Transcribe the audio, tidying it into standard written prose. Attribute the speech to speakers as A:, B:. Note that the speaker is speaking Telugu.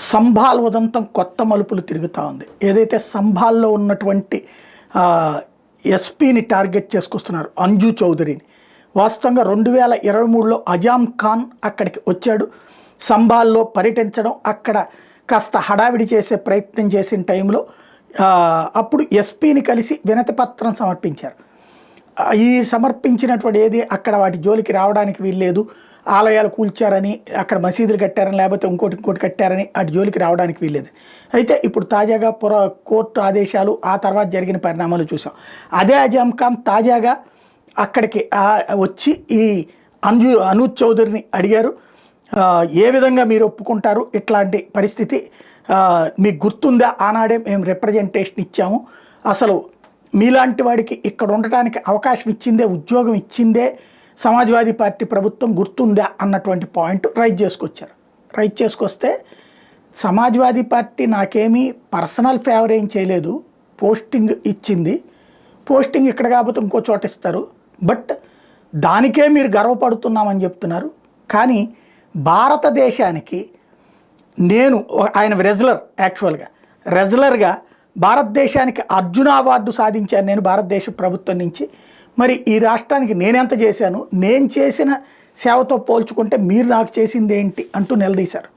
A: సంభాల్ ఉదంతం కొత్త మలుపులు తిరుగుతూ ఉంది. ఏదైతే సంభాల్లో ఉన్నటువంటి ఎస్పీని టార్గెట్ చేసుకొస్తున్నారు అంజు చౌదరిని. వాస్తవంగా 2023లో అజామ్ ఖాన్ అక్కడికి వచ్చాడు. సంభాల్లో పర్యటించడం, అక్కడ కాస్త హడావిడి చేసే ప్రయత్నం చేసిన టైంలో అప్పుడు ఎస్పీని కలిసి వినతి పత్రం సమర్పించారు. ఈ సమర్పించినటువంటి ఏది అక్కడ వాటి జోలికి రావడానికి వీల్లేదు, ఆలయాలు కూల్చారని, అక్కడ మసీదులు కట్టారని, లేకపోతే ఇంకోటి కట్టారని వాటి జోలికి రావడానికి వీల్లేదు. అయితే ఇప్పుడు తాజాగా కోర్టు ఆదేశాలు, ఆ తర్వాత జరిగిన పరిణామాలు చూసాం. అదే అజామ్ ఖాన్ తాజాగా అక్కడికి వచ్చి ఈ అనూజ్ చౌదరిని అడిగారు, ఏ విధంగా మీరు ఒప్పుకుంటారు ఇట్లాంటి పరిస్థితి, మీకు గుర్తుందా ఆనాడే మేము రిప్రజెంటేషన్ ఇచ్చాము, అసలు మీలాంటి వాడికి ఇక్కడ ఉండటానికి అవకాశం ఇచ్చిందే, ఉద్యోగం ఇచ్చిందే సమాజ్వాదీ పార్టీ ప్రభుత్వం, గుర్తుందా అన్నటువంటి పాయింట్ రైజ్ చేసుకొస్తే సమాజ్వాదీ పార్టీ నాకేమీ పర్సనల్ ఫేవర్ ఏం చేయలేదు, పోస్టింగ్ ఇచ్చింది, పోస్టింగ్ ఇక్కడ కాకపోతే ఇంకో చోట ఇస్తారు, బట్ దానికే మీరు గర్వపడుతున్నామని చెప్తున్నారు. కానీ భారతదేశానికి నేను, ఆయన రెజ్లర్గా భారతదేశానికి అర్జున అవార్డు సాధించాను నేను భారతదేశ ప్రభుత్వం నుంచి. మరి ఈ రాష్ట్రానికి నేనెంత చేశాను, నేను చేసిన సేవతో పోల్చుకుంటే మీరు నాకు చేసింది ఏంటి అంటూ నిలదీశారు.